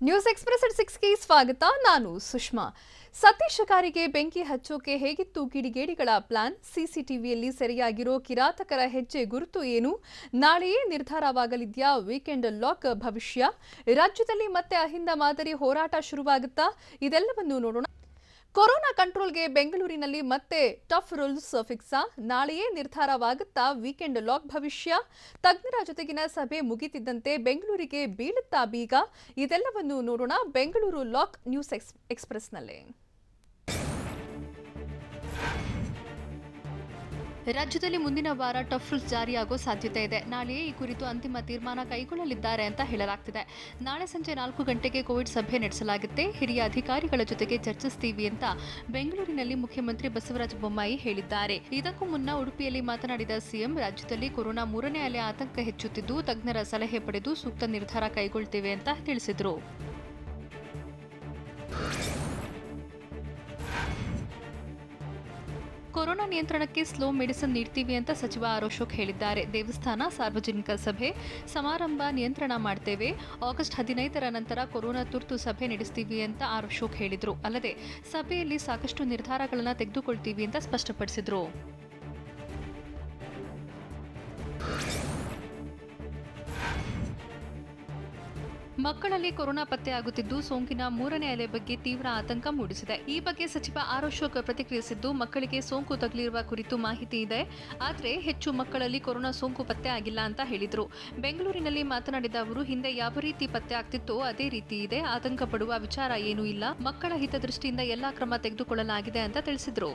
News express at 6ಗೆ ಸ್ವಾಗತ. ನಾನು ಸುಷ್ಮಾ. ಸತೀಶ್ ಕಾರಿಗೆ ಬೆಂಕಿ ಹಚ್ಚೋಕೆ ಹೇಗಿತ್ತು ಕಿಡಿಗೇಡಿಗಳ ಪ್ಲಾನ್? ಸಿಸಿಟಿವಿಯಲ್ಲಿ ಸೆರೆಯಾಗಿರೋ ಕಿರಾತಕರ ಹೆಜ್ಜೆ ಗುರುತು ಏನು? ನಾಳೆಯೇ ನಿರ್ಧಾರವಾಗಲಿದೆಯಾ ವೀಕೆಂಡ್ ಲಾಕ್ ಭವಿಷ್ಯ? ರಾಜ್ಯದಲ್ಲಿ ಮತ್ತೆ ಅಹಿಂದ ಮಾದರಿ ಹೋರಾಟ ಶುರುವಾಗುತ್ತಾ? ಇದೆಲ್ಲವನ್ನೂ ನೋಡೋಣ. ಕೊರೋನಾ ಕಂಟ್ರೋಲ್ಗೆ ಬೆಂಗಳೂರಿನಲ್ಲಿ ಮತ್ತೆ ಟಫ್ ರೂಲ್ಸ್ ಫಿಕ್ಸಾ? ನಾಳೆಯೇ ನಿರ್ಧಾರವಾಗುತ್ತಾ ವೀಕೆಂಡ್ ಲಾಕ್ ಭವಿಷ್ಯ? ತಜ್ಞರ ಜೊತೆಗಿನ ಸಭೆ ಮುಗಿತಿದ್ದಂತೆ ಬೆಂಗಳೂರಿಗೆ ಬೀಳುತ್ತಾ ಬೀಗ? ಇದೆಲ್ಲವನ್ನೂ ನೋಡೋಣ ಬೆಂಗಳೂರು ಲಾಕ್ ನ್ಯೂಸ್ ಎಕ್ಸ್‌ಪ್ರೆಸ್‌ನಲ್ಲಿ. ರಾಜ್ಯದಲ್ಲಿ ಮುಂದಿನ ವಾರ ಟಫ್ ರೂಲ್ಸ್ ಜಾರಿಯಾಗೋ ಸಾಧ್ಯತೆ ಇದೆ. ನಾಳೆಯೇ ಈ ಕುರಿತು ಅಂತಿಮ ತೀರ್ಮಾನ ಕೈಗೊಳ್ಳಲಿದ್ದಾರೆ ಅಂತ ಹೇಳಲಾಗ್ತಿದೆ. ನಾಳೆ ಸಂಜೆ 4 ಗಂಟೆಗೆ ಕೋವಿಡ್ ಸಭೆ ನಡೆಸಲಾಗುತ್ತೆ. ಹಿರಿಯ ಅಧಿಕಾರಿಗಳ ಜೊತೆಗೆ ಚರ್ಚಿಸ್ತೀವಿ ಅಂತ ಬೆಂಗಳೂರಿನಲ್ಲಿ ಮುಖ್ಯಮಂತ್ರಿ ಬಸವರಾಜ ಬೊಮ್ಮಾಯಿ ಹೇಳಿದ್ದಾರೆ. ಇದಕ್ಕೂ ಮುನ್ನ ಉಡುಪಿಯಲ್ಲಿ ಮಾತನಾಡಿದ ಸಿಎಂ, ರಾಜ್ಯದಲ್ಲಿ ಕೊರೋನಾ 3ನೇ ಅಲೆ ಆತಂಕ ಹೆಚ್ಚುತ್ತಿದ್ದು ತಜ್ಞರ ಸಲಹೆ ಪಡೆದು ಸೂಕ್ತ ನಿರ್ಧಾರ ಕೈಗೊಳ್ತೇವೆ ಅಂತ ತಿಳಿಸಿದರು. ಕೊರೋನಾ ನಿಯಂತ್ರಣಕ್ಕೆ ಸ್ಲೋ ಮೆಡಿಸಿನ್ ನೀಡ್ತೀವಿ ಅಂತ ಸಚಿವ ಆರ್ ಅಶೋಕ್ ಹೇಳಿದ್ದಾರೆ. ದೇವಸ್ಥಾನ, ಸಾರ್ವಜನಿಕ ಸಭೆ, ಸಮಾರಂಭ ನಿಯಂತ್ರಣ ಮಾಡ್ತೇವೆ. ಆಗಸ್ಟ್ 15ರ ನಂತರ ಕೊರೋನಾ ತುರ್ತು ಸಭೆ ನಡೆಸ್ತೀವಿ ಅಂತ ಆರ್ ಅಶೋಕ್ ಹೇಳಿದರು. ಅಲ್ಲದೆ ಸಭೆಯಲ್ಲಿ ಸಾಕಷ್ಟು ನಿರ್ಧಾರಗಳನ್ನು ತೆಗೆದುಕೊಳ್ತೀವಿ ಅಂತ ಸ್ಪಷ್ಟಪಡಿಸಿದರು. ಮಕ್ಕಳಲ್ಲಿ ಕೊರೋನಾ ಪತ್ತೆಯಾಗುತ್ತಿದ್ದು ಸೋಂಕಿನ 3ನೇ ಅಲೆ ಬಗ್ಗೆ ತೀವ್ರ ಆತಂಕ ಮೂಡಿಸಿದೆ. ಈ ಬಗ್ಗೆ ಸಚಿವ ಆರ್ ಅಶೋಕ್ ಪ್ರತಿಕ್ರಿಯಿಸಿದ್ದು, ಮಕ್ಕಳಿಗೆ ಸೋಂಕು ತಗುಲಿರುವ ಕುರಿತು ಮಾಹಿತಿ ಇದೆ, ಆದರೆ ಹೆಚ್ಚು ಮಕ್ಕಳಲ್ಲಿ ಕೊರೋನಾ ಸೋಂಕು ಪತ್ತೆ ಆಗಿಲ್ಲ ಅಂತ ಹೇಳಿದರು. ಬೆಂಗಳೂರಿನಲ್ಲಿ ಮಾತನಾಡಿದ ಅವರು, ಹಿಂದೆ ಯಾವ ರೀತಿ ಪತ್ತೆ ಆಗ್ತಿತ್ತೋ ಅದೇ ರೀತಿ ಇದೆ, ಆತಂಕ ಪಡುವ ವಿಚಾರ ಏನೂ ಇಲ್ಲ, ಮಕ್ಕಳ ಹಿತದೃಷ್ಟಿಯಿಂದ ಎಲ್ಲಾ ಕ್ರಮ ತೆಗೆದುಕೊಳ್ಳಲಾಗಿದೆ ಅಂತ ತಿಳಿಸಿದರು.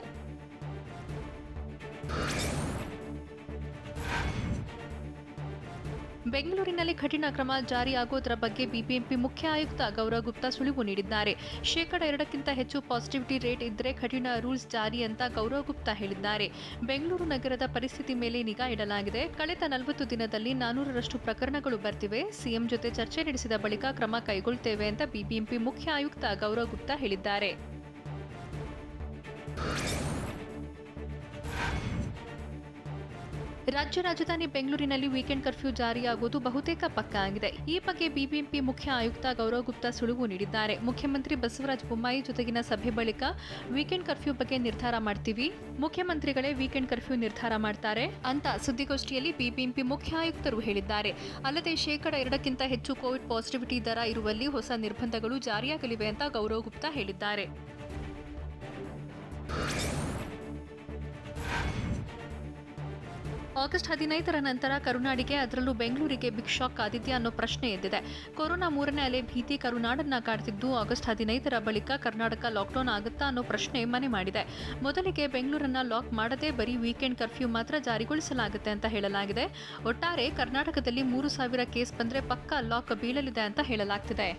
ಬೆಂಗಳೂರಿನಲ್ಲಿ ಕಠಿಣ ಕ್ರಮ ಜಾರಿಯಾಗೋದರ ಬಗ್ಗೆ ಬಿಬಿಎಂಪಿ ಮುಖ್ಯ ಆಯುಕ್ತ ಗೌರವ್ ಗುಪ್ತಾ ಸುಳಿವು ನೀಡಿದ್ದಾರೆ. 2% ಹೆಚ್ಚು ಪಾಸಿಟಿವಿಟಿ ರೇಟ್ ಇದ್ದರೆ ಕಠಿಣ ರೂಲ್ಸ್ ಜಾರಿ ಅಂತ ಗೌರವ್ ಗುಪ್ತಾ ಹೇಳಿದ್ದಾರೆ. ಬೆಂಗಳೂರು ನಗರದ ಪರಿಸ್ಥಿತಿ ಮೇಲೆ ನಿಗಾ ಇಡಲಾಗಿದೆ. ಕಳೆದ 40 ದಿನದಲ್ಲಿ 400ರಷ್ಟು ಪ್ರಕರಣಗಳು ಬರ್ತಿವೆ. ಸಿಎಂ ಜೊತೆ ಚರ್ಚೆ ನಡೆಸಿದ ಬಳಿಕ ಕ್ರಮ ಕೈಗೊಳ್ತೇವೆ ಅಂತ ಬಿಬಿಎಂಪಿ ಮುಖ್ಯ ಆಯುಕ್ತ ಗೌರವ್ ಗುಪ್ತಾ ಹೇಳಿದ್ದಾರೆ. ರಾಜ್ಯ ರಾಜಧಾನಿ ಬೆಂಗಳೂರಿನಲ್ಲಿ ವೀಕೆಂಡ್ ಕರ್ಫ್ಯೂ ಜಾರಿಯಾಗುವುದು ಬಹುತೇಕ ಪಕ್ಕಾ ಆಗಿದೆ. ಈ ಬಗ್ಗೆ ಬಿಬಿಎಂಪಿ ಮುಖ್ಯ ಆಯುಕ್ತ ಗೌರವ್ ಗುಪ್ತಾ ಸುಳಿವು ನೀಡಿದ್ದಾರೆ. ಮುಖ್ಯಮಂತ್ರಿ ಬಸವರಾಜ ಬೊಮ್ಮಾಯಿ ಜೊತೆಗಿನ ಸಭೆ ಬಳಿಕ ವೀಕೆಂಡ್ ಕರ್ಫ್ಯೂ ಬಗ್ಗೆ ನಿರ್ಧಾರ ಮಾಡ್ತೀವಿ, ಮುಖ್ಯಮಂತ್ರಿಗಳೇ ವೀಕೆಂಡ್ ಕರ್ಫ್ಯೂ ನಿರ್ಧಾರ ಮಾಡ್ತಾರೆ ಅಂತ ಸುದ್ದಿಗೋಷ್ಠಿಯಲ್ಲಿ ಬಿಬಿಎಂಪಿ ಮುಖ್ಯ ಆಯುಕ್ತರು ಹೇಳಿದ್ದಾರೆ. ಅಲ್ಲದೆ 2% ಹೆಚ್ಚು ಕೋವಿಡ್ ಪಾಸಿಟಿವಿಟಿ ದರ ಇರುವಲ್ಲಿ ಹೊಸ ನಿರ್ಬಂಧಗಳು ಜಾರಿಯಾಗಲಿವೆ ಅಂತ ಗೌರವ್ ಗುಪ್ತಾ ಹೇಳಿದ್ದಾರೆ. ಆಗಸ್ಟ್ 15ರ ನಂತರ ಕರುನಾಡಿಗೆ, ಅದರಲ್ಲೂ ಬೆಂಗಳೂರಿಗೆ ಬಿಗ್ ಶಾಕ್ ಕಾದಿದ್ಯಾ ಅನ್ನೋ ಪ್ರಶ್ನೆ ಎದ್ದಿದೆ. ಕೊರೋನಾ 3ನೇ ಅಲೆ ಭೀತಿ ಕರುನಾಡನ್ನ ಕಾಡ್ತಿದ್ದು, ಆಗಸ್ಟ್ 15ರ ಬಳಿಕ ಕರ್ನಾಟಕ ಲಾಕ್ಡೌನ್ ಆಗುತ್ತಾ ಅನ್ನೋ ಪ್ರಶ್ನೆ ಮನೆ ಮಾಡಿದೆ. ಮೊದಲಿಗೆ ಬೆಂಗಳೂರನ್ನ ಲಾಕ್ ಮಾಡದೆ ಬರೀ ವೀಕೆಂಡ್ ಕರ್ಫ್ಯೂ ಮಾತ್ರ ಜಾರಿಗೊಳಿಸಲಾಗುತ್ತೆ ಅಂತ ಹೇಳಲಾಗಿದೆ. ಒಟ್ಟಾರೆ ಕರ್ನಾಟಕದಲ್ಲಿ 3,000 ಕೇಸ್ ಬಂದ್ರೆ ಪಕ್ಕಾ ಲಾಕ್ ಬೀಳಲಿದೆ ಅಂತ ಹೇಳಲಾಗ್ತಿದೆ.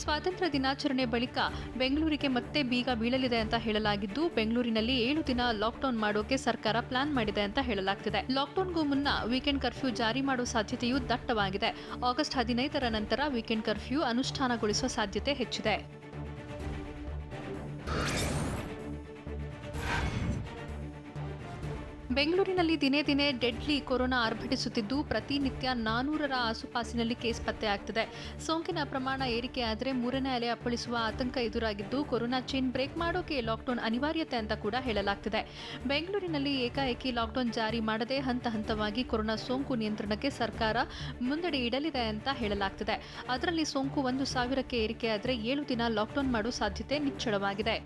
ಸ್ವಾತಂತ್ರ್ಯ ದಿನಾಚರಣೆ ಬಳಿಕ ಬೆಂಗಳೂರಿಗೆ ಮತ್ತೆ ಬೀಗ ಬೀಳಲಿದೆ ಅಂತ ಹೇಳಲಾಗಿದ್ದು, ಬೆಂಗಳೂರಿನಲ್ಲಿ 7 ದಿನ ಲಾಕ್ಡೌನ್ ಮಾಡೋಕೆ ಸರ್ಕಾರ ಪ್ಲಾನ್ ಮಾಡಿದೆ ಅಂತ ಹೇಳಲಾಗ್ತಿದೆ. ಲಾಕ್ಡೌನ್ಗೂ ಮುನ್ನ ವೀಕೆಂಡ್ ಕರ್ಫ್ಯೂ ಜಾರಿ ಮಾಡುವ ಸಾಧ್ಯತೆಯೂ ದಟ್ಟವಾಗಿದೆ. ಆಗಸ್ಟ್ 15ರ ನಂತರ ವೀಕೆಂಡ್ ಕರ್ಫ್ಯೂ ಅನುಷ್ಠಾನಗೊಳಿಸುವ ಸಾಧ್ಯತೆ ಹೆಚ್ಚಿದೆ. ಬೆಂಗಳೂರಿನಲ್ಲಿ ದಿನೇ ದಿನೇ ಡೆಡ್ಲಿ ಕೊರೋನಾ ಆರ್ಭಟಿಸುತ್ತಿದ್ದು, ಪ್ರತಿನಿತ್ಯ 400ರ ಆಸುಪಾಸಿನಲ್ಲಿ ಕೇಸ್ ಪತ್ತೆಯಾಗ್ತಿದೆ. ಸೋಂಕಿನ ಪ್ರಮಾಣ ಏರಿಕೆಯಾದರೆ 3ನೇ ಅಲೆ ಅಪ್ಪಳಿಸುವ ಆತಂಕ ಎದುರಾಗಿದ್ದು, ಕೊರೋನಾ ಚೈನ್ ಬ್ರೇಕ್ ಮಾಡೋಕೆ ಲಾಕ್ಡೌನ್ ಅನಿವಾರ್ಯತೆ ಅಂತ ಕೂಡ ಹೇಳಲಾಗ್ತಿದೆ. ಬೆಂಗಳೂರಿನಲ್ಲಿ ಏಕಾಏಕಿ ಲಾಕ್ಡೌನ್ ಜಾರಿ ಮಾಡದೆ ಹಂತ ಹಂತವಾಗಿ ಕೊರೋನಾ ಸೋಂಕು ನಿಯಂತ್ರಣಕ್ಕೆ ಸರ್ಕಾರ ಮುಂದಡಿ ಇಡಲಿದೆ ಅಂತ ಹೇಳಲಾಗ್ತಿದೆ. ಅದರಲ್ಲಿ ಸೋಂಕು 1,000ಕ್ಕೆ ಏರಿಕೆಯಾದರೆ 7 ದಿನ ಲಾಕ್ಡೌನ್ ಮಾಡೋ ಸಾಧ್ಯತೆ ನಿಚ್ಚಳವಾಗಿದೆ.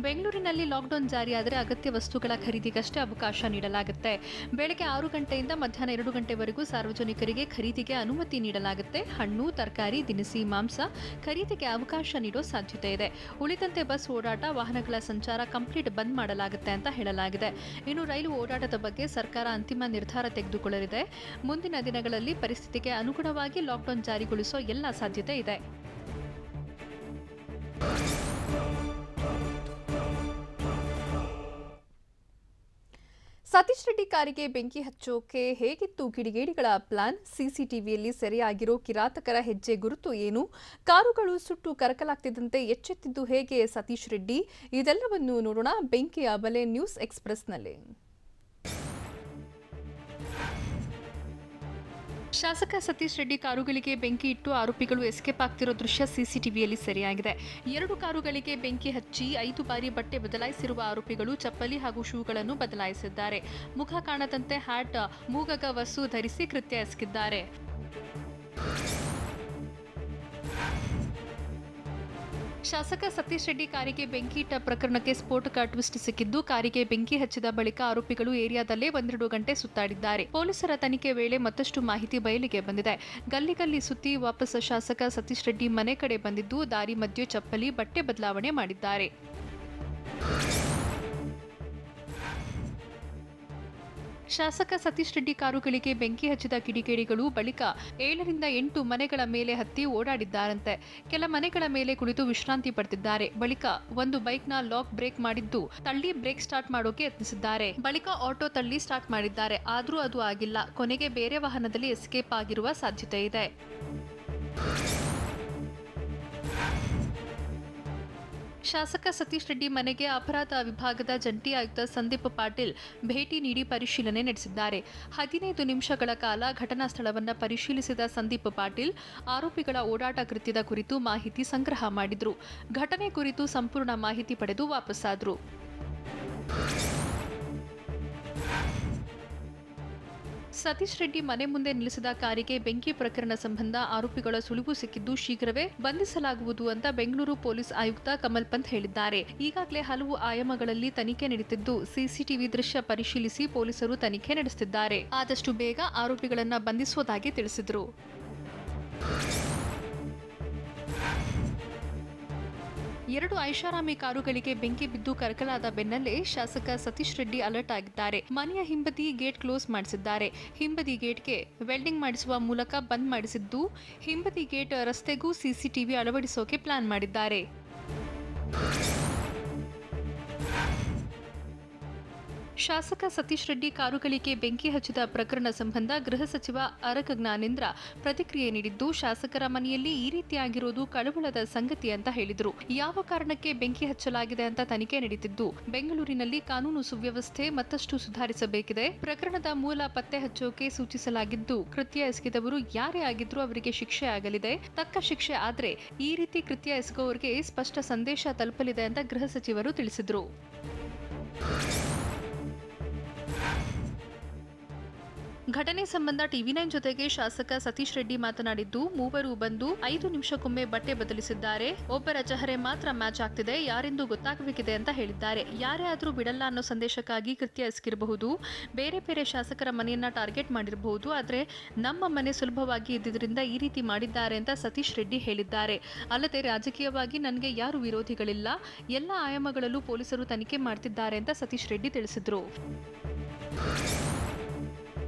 ಬೆಂಗಳೂರಿನಲ್ಲಿ ಲಾಕ್ಡೌನ್ ಜಾರಿಯಾದರೆ ಅಗತ್ಯ ವಸ್ತುಗಳ ಖರೀದಿಗಷ್ಟೇ ಅವಕಾಶ ನೀಡಲಾಗುತ್ತೆ. ಬೆಳಗ್ಗೆ 6 ಗಂಟೆಯಿಂದ ಮಧ್ಯಾಹ್ನ 2 ಗಂಟೆವರೆಗೂ ಸಾರ್ವಜನಿಕರಿಗೆ ಖರೀದಿಗೆ ಅನುಮತಿ ನೀಡಲಾಗುತ್ತೆ. ಹಣ್ಣು, ತರಕಾರಿ, ದಿನಸಿ, ಮಾಂಸ ಖರೀದಿಗೆ ಅವಕಾಶ ನೀಡೋ ಸಾಧ್ಯತೆ ಇದೆ. ಉಳಿದಂತೆ ಬಸ್ ಓಡಾಟ, ವಾಹನಗಳ ಸಂಚಾರ ಕಂಪ್ಲೀಟ್ ಬಂದ್ ಮಾಡಲಾಗುತ್ತೆ ಅಂತ ಹೇಳಲಾಗಿದೆ. ಇನ್ನು ರೈಲು ಓಡಾಟದ ಬಗ್ಗೆ ಸರ್ಕಾರ ಅಂತಿಮ ನಿರ್ಧಾರ ತೆಗೆದುಕೊಳ್ಳಲಿದೆ. ಮುಂದಿನ ದಿನಗಳಲ್ಲಿ ಪರಿಸ್ಥಿತಿಗೆ ಅನುಗುಣವಾಗಿ ಲಾಕ್ಡೌನ್ ಜಾರಿಗೊಳಿಸೋ ಎಲ್ಲ ಸಾಧ್ಯತೆ ಇದೆ. ಸತೀಶ್ ರೆಡ್ಡಿ ಕಾರಿಗೆ ಬೆಂಕಿ ಹಚ್ಚೋಕೆ ಹೇಗಿತ್ತು ಕಿಡಿಗೇಡಿಗಳ ಪ್ಲಾನ್? ಸಿಸಿಟಿವಿಯಲ್ಲಿ ಸೆರೆಯಾಗಿರೋ ಕಿರಾತಕರ ಹೆಜ್ಜೆ ಗುರುತು ಏನು? ಕಾರುಗಳು ಸುಟ್ಟು ಕರಕಲಾಗ್ತಿದ್ದಂತೆ ಎಚ್ಚೆತ್ತಿದ್ದು ಹೇಗೆ ಸತೀಶ್ ರೆಡ್ಡಿ? ಇದೆಲ್ಲವನ್ನು ನೋಡೋಣ ಬೆಂಕಿಯ ಬಲೆ ನ್ಯೂಸ್ ಎಕ್ಸ್‌ಪ್ರೆಸ್‌ನಲ್ಲಿ. ಶಾಸಕ ಸತೀಶ್ ರೆಡ್ಡಿ ಕಾರುಗಳಿಗೆ ಬೆಂಕಿ ಇಟ್ಟು ಆರೋಪಿಗಳು ಎಸ್ಕೇಪ್ ಆಗ್ತಿರೋ ದೃಶ್ಯ ಸಿಸಿಟಿವಿಯಲ್ಲಿ ಸೆರೆಯಾಗಿದೆ. 2 ಕಾರುಗಳಿಗೆ ಬೆಂಕಿ ಹಚ್ಚಿ 5 ಬಾರಿ ಬಟ್ಟೆ ಬದಲಾಯಿಸಿರುವ ಆರೋಪಿಗಳು ಚಪ್ಪಲಿ ಹಾಗೂ ಶೂಗಳನ್ನು ಬದಲಾಯಿಸಿದ್ದಾರೆ. ಮುಖ ಕಾಣದಂತೆ ಹ್ಯಾಟ್, ಮೂಗಗ ವಸ್ತು ಧರಿಸಿ ಕೃತ್ಯ ಎಸಗಿದ್ದಾರೆ. ಶಾಸಕ ಸತೀಶ್ ರೆಡ್ಡಿ ಕಾರಿಗೆ ಬೆಂಕಿ ಇಟ್ಟ ಪ್ರಕರಣಕ್ಕೆ ಸ್ಫೋಟಕ ಟ್ವಿಸ್ಟ್ ಸಿಕ್ಕಿದ್ದು, ಕಾರಿಗೆ ಬೆಂಕಿ ಹಚ್ಚಿದ ಬಳಿಕ ಆರೋಪಿಗಳು ಏರಿಯಾದಲ್ಲೇ 1-2 ಗಂಟೆ ಸುತ್ತಾಡಿದ್ದಾರೆ. ಪೊಲೀಸರ ತನಿಖೆ ವೇಳೆ ಮತ್ತಷ್ಟು ಮಾಹಿತಿ ಬಯಲಿಗೆ ಬಂದಿದೆ. ಗಲ್ಲಿ ಸುತ್ತಿ ವಾಪಸ್ ಶಾಸಕ ಸತೀಶ್ ರೆಡ್ಡಿ ಮನೆ ಕಡೆ ಬಂದಿದ್ದು, ದಾರಿ ಮಧ್ಯೆ ಚಪ್ಪಲಿ, ಬಟ್ಟೆ ಬದಲಾವಣೆ ಮಾಡಿದ್ದಾರೆ. ಶಾಸಕ ಸತೀಶ್ ರೆಡ್ಡಿ ಕಾರುಗಳಿಗೆ ಬೆಂಕಿ ಹಚ್ಚಿದ ಕಿಡಿಗೇಡಿಗಳು ಬಳಿಕ 7-8 ಮನೆಗಳ ಮೇಲೆ ಹತ್ತಿ ಓಡಾಡಿದ್ದಾರಂತೆ. ಕೆಲ ಮನೆಗಳ ಮೇಲೆ ಕುಳಿತು ವಿಶ್ರಾಂತಿ ಪಡೆದಿದ್ದಾರೆ. ಬಳಿಕ ಒಂದು ಬೈಕ್ನ ಲಾಕ್ ಬ್ರೇಕ್ ಮಾಡಿದ್ದು, ತಳ್ಳಿ ಬ್ರೇಕ್ ಸ್ಟಾರ್ಟ್ ಮಾಡೋಕೆ ಯತ್ನಿಸಿದ್ದಾರೆ. ಬಳಿಕ ಆಟೋ ತಳ್ಳಿ ಸ್ಟಾರ್ಟ್ ಮಾಡಿದ್ದಾರೆ. ಆದ್ರೂ ಅದು ಆಗಿಲ್ಲ. ಕೊನೆಗೆ ಬೇರೆ ವಾಹನದಲ್ಲಿ ಎಸ್ಕೇಪ್ ಆಗಿರುವ ಸಾಧ್ಯತೆ ಇದೆ. ಶಾಸಕ ಸತೀಶ್ ರೆಡ್ಡಿ ಮನೆಗೆ ಅಪರಾಧ ವಿಭಾಗದ ಜಂಟಿ ಆಯುಕ್ತ ಸಂದೀಪ್ ಪಾಟೀಲ್ ಭೇಟಿ ನೀಡಿ ಪರಿಶೀಲನೆ ನಡೆಸಿದ್ದಾರೆ. 15 ನಿಮಿಷಗಳ ಕಾಲ ಘಟನಾ ಸ್ಥಳವನ್ನು ಪರಿಶೀಲಿಸಿದ ಸಂದೀಪ್ ಪಾಟೀಲ್ ಆರೋಪಿಗಳ ಓಡಾಟ ಕೃತ್ಯದ ಕುರಿತು ಮಾಹಿತಿ ಸಂಗ್ರಹ ಮಾಡಿದ್ರು. ಘಟನೆ ಕುರಿತು ಸಂಪೂರ್ಣ ಮಾಹಿತಿ ಪಡೆದು ವಾಪಸ್ಸಾದ್ರು. ಸತೀಶ್ ರೆಡ್ಡಿ ಮನೆ ಮುಂದೆ ನಿಲ್ಲಿಸಿದ ಕಾರಿಗೆ ಬೆಂಕಿ ಪ್ರಕರಣ ಸಂಬಂಧ ಆರೋಪಿಗಳ ಸುಳಿವು ಸಿಕ್ಕಿದ್ದು ಶೀಘ್ರವೇ ಬಂಧಿಸಲಾಗುವುದು ಅಂತ ಬೆಂಗಳೂರು ಪೊಲೀಸ್ ಆಯುಕ್ತ ಕಮಲ್ ಪಂತ್ ಹೇಳಿದ್ದಾರೆ. ಈಗಾಗಲೇ ಹಲವು ಆಯಾಮಗಳಲ್ಲಿ ತನಿಖೆ ನಡೆಯುತ್ತಿದ್ದು, ಸಿಸಿಟಿವಿ ದೃಶ್ಯ ಪರಿಶೀಲಿಸಿ ಪೊಲೀಸರು ತನಿಖೆ ನಡೆಸುತ್ತಿದ್ದಾರೆ. ಆದಷ್ಟು ಬೇಗ ಆರೋಪಿಗಳನ್ನು ಬಂಧಿಸುವುದಾಗಿ ತಿಳಿಸಿದರು. ಎರಡು ಐಷಾರಾಮಿ ಕಾರುಗಳಿಗೆ ಬೆಂಕಿ ಬಿದ್ದು ಕರಕಲಾದ ಬೆನ್ನಲ್ಲೇ ಶಾಸಕ ಸತೀಶ್ ರೆಡ್ಡಿ ಅಲರ್ಟ್ ಆಗಿದ್ದಾರೆ. ಮನೆಯ ಹಿಂಬದಿ ಗೇಟ್ ಕ್ಲೋಸ್ ಮಾಡಿಸಿದ್ದಾರೆ. ಹಿಂಬದಿ ಗೇಟ್ಗೆ ವೆಲ್ಡಿಂಗ್ ಮಾಡಿಸುವ ಮೂಲಕ ಬಂದ್ ಮಾಡಿಸಿದ್ದು, ಹಿಂಬದಿ ಗೇಟ್ ರಸ್ತೆಗೂ ಸಿಸಿಟಿವಿ ಅಳವಡಿಸೋಕೆ ಪ್ಲಾನ್ ಮಾಡಿದ್ದಾರೆ. ಶಾಸಕ ಸತೀಶ್ ರೆಡ್ಡಿ ಕಾರುಗಳಿಗೆ ಬೆಂಕಿ ಹಚ್ಚಿದ ಪ್ರಕರಣ ಸಂಬಂಧ ಗೃಹ ಸಚಿವ ಆರಗ ಜ್ಞಾನೇಂದ್ರ ಪ್ರತಿಕ್ರಿಯೆ ನೀಡಿದ್ದು, ಶಾಸಕರ ಮನೆಯಲ್ಲಿ ಈ ರೀತಿಯಾಗಿರೋದು ಕಳವಳದ ಸಂಗತಿ ಅಂತ ಹೇಳಿದರು. ಯಾವ ಕಾರಣಕ್ಕೆ ಬೆಂಕಿ ಹಚ್ಚಲಾಗಿದೆ ಅಂತ ತನಿಖೆ ನಡೆಯುತ್ತಿದ್ದು, ಬೆಂಗಳೂರಿನಲ್ಲಿ ಕಾನೂನು ಸುವ್ಯವಸ್ಥೆ ಮತ್ತಷ್ಟು ಸುಧಾರಿಸಬೇಕಿದೆ. ಪ್ರಕರಣದ ಮೂಲ ಪತ್ತೆ ಹಚ್ಚೋಕೆ ಸೂಚಿಸಲಾಗಿದ್ದು, ಕೃತ್ಯ ಎಸಗಿದವರು ಯಾರೇ ಆಗಿದ್ರೂ ಅವರಿಗೆ ಶಿಕ್ಷೆ ಆಗಲಿದೆ. ತಕ್ಕ ಶಿಕ್ಷೆ ಆದ್ರೆ ಈ ರೀತಿ ಕೃತ್ಯ ಎಸಗುವವರಿಗೆ ಸ್ಪಷ್ಟ ಸಂದೇಶ ತಲುಪಲಿದೆ ಅಂತ ಗೃಹ ಸಚಿವರು ತಿಳಿಸಿದರು. ಘಟನೆ ಸಂಬಂಧ ಟಿವಿ9 ಜೊತೆಗೆ ಶಾಸಕ ಸತೀಶ್ ರೆಡ್ಡಿ ಮಾತನಾಡಿದ್ದು, ಮೂವರು ಬಂದು 5 ನಿಮಿಷಕ್ಕೊಮ್ಮೆ ಬಟ್ಟೆ ಬದಲಿಸಿದ್ದಾರೆ. ಒಬ್ಬರ ಚಹರೆ ಮಾತ್ರ ಮ್ಯಾಚ್ ಆಗ್ತಿದೆ, ಯಾರೆಂದು ಗೊತ್ತಾಗಬೇಕಿದೆ ಅಂತ ಹೇಳಿದ್ದಾರೆ. ಯಾರೇ ಆದರೂ ಬಿಡಲ್ಲ ಅನ್ನೋ ಸಂದೇಶಕ್ಕಾಗಿ ಕೃತ್ಯ ಎಸಗಿರಬಹುದು. ಬೇರೆ ಬೇರೆ ಶಾಸಕರ ಮನೆಯನ್ನ ಟಾರ್ಗೆಟ್ ಮಾಡಿರಬಹುದು. ಆದರೆ ನಮ್ಮ ಮನೆ ಸುಲಭವಾಗಿ ಇದ್ದಿದ್ದರಿಂದ ಈ ರೀತಿ ಮಾಡಿದ್ದಾರೆ ಅಂತ ಸತೀಶ್ ರೆಡ್ಡಿ ಹೇಳಿದ್ದಾರೆ. ಅಲ್ಲದೆ ರಾಜಕೀಯವಾಗಿ ನನಗೆ ಯಾರು ವಿರೋಧಿಗಳಿಲ್ಲ, ಎಲ್ಲ ಆಯಾಮಗಳಲ್ಲೂ ಪೊಲೀಸರು ತನಿಖೆ ಮಾಡ್ತಿದ್ದಾರೆ ಅಂತ ಸತೀಶ್ ರೆಡ್ಡಿ ತಿಳಿಸಿದರು.